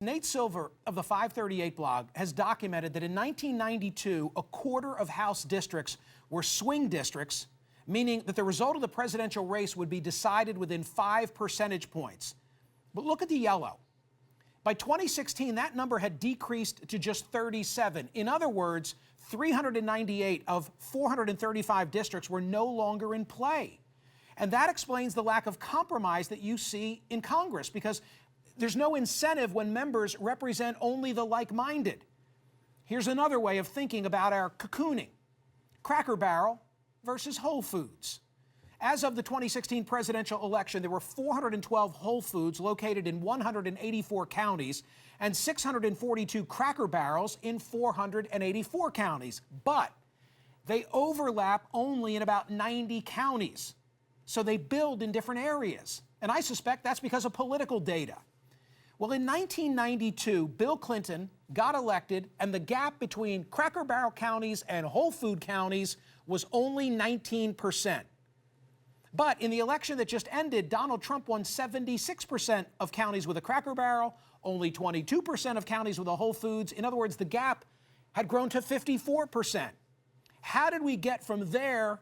Nate Silver of the 538 blog has documented that in 1992, a quarter of House districts were swing districts, meaning that the result of the presidential race would be decided within 5 percentage points. But look at the yellow. By 2016, that number had decreased to just 37. In other words, 398 of 435 districts were no longer in play. And that explains the lack of compromise that you see in Congress, because there's no incentive when members represent only the like-minded. Here's another way of thinking about our cocooning. Cracker Barrel versus Whole Foods. As of the 2016 presidential election, there were 412 Whole Foods located in 184 counties and 642 Cracker Barrels in 484 counties. But they overlap only in about 90 counties. So they build in different areas. And I suspect that's because of political data. Well, in 1992, Bill Clinton got elected, and the gap between Cracker Barrel counties and Whole Food counties was only 19%. But in the election that just ended, Donald Trump won 76% of counties with a Cracker Barrel, only 22% of counties with a Whole Foods. In other words, the gap had grown to 54%. How did we get from there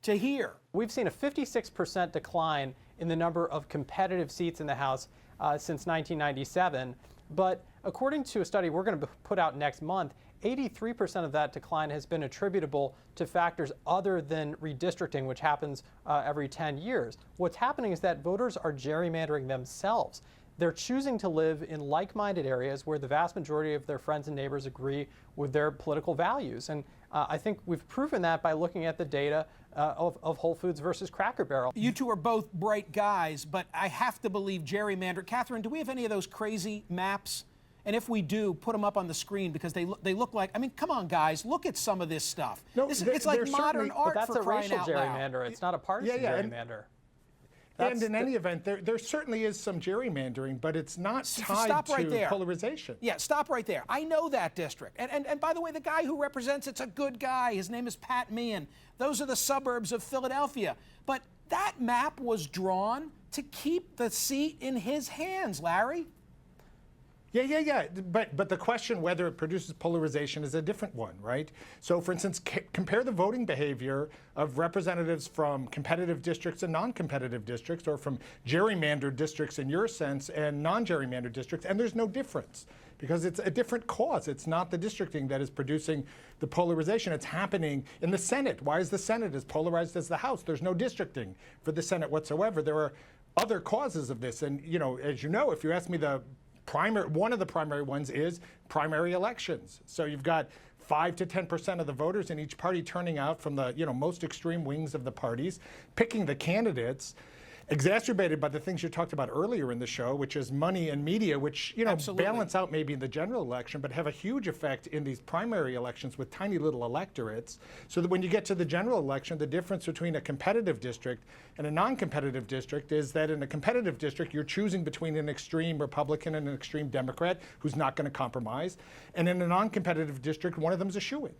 to here? We've seen a 56% decline in the number of competitive seats in the House since 1997. But according to a study we're going to put out next month, 83% of that decline has been attributable to factors other than redistricting, which happens every 10 years. What's happening is that voters are gerrymandering themselves. They're choosing to live in like-minded areas where the vast majority of their friends and neighbors agree with their political values. And I think we've proven that by looking at the data of Whole Foods versus Cracker Barrel. You two are both bright guys, but I have to believe gerrymander. Catherine, do we have any of those crazy maps? And if we do, put them up on the screen, because they look like, I mean, come on, guys, look at some of this stuff. No, it's like modern art for crying out loud. But that's a racial gerrymander. It's not a partisan gerrymander. And in any event, there certainly is some gerrymandering, but it's not tied to polarization. Yeah, stop right there. I know that district. And by the way, the guy who represents it's a good guy. His name is Pat Meehan. Those are the suburbs of Philadelphia. But that map was drawn to keep the seat in his hands, Larry. Yeah. But the question whether it produces polarization is a different one, right? So, for instance, compare the voting behavior of representatives from competitive districts and non-competitive districts, or from gerrymandered districts in your sense and non-gerrymandered districts, and there's no difference, because it's a different cause. It's not the districting that is producing the polarization. It's happening in the Senate. Why is the Senate as polarized as the House? There's no districting for the Senate whatsoever. There are other causes of this. And, you know, as you know, if you ask me, one of the primary ones is primary elections. So you've got 5 to 10% of the voters in each party turning out from the most extreme wings of the parties, picking the candidates, exacerbated by the things you talked about earlier in the show, which is money and media, which balance out maybe in the general election, but have a huge effect in these primary elections with tiny little electorates. So that when you get to the general election, the difference between a competitive district and a non-competitive district is that in a competitive district, you're choosing between an extreme Republican and an extreme Democrat who's not going to compromise. And in a non-competitive district, one of them is a shoo-in.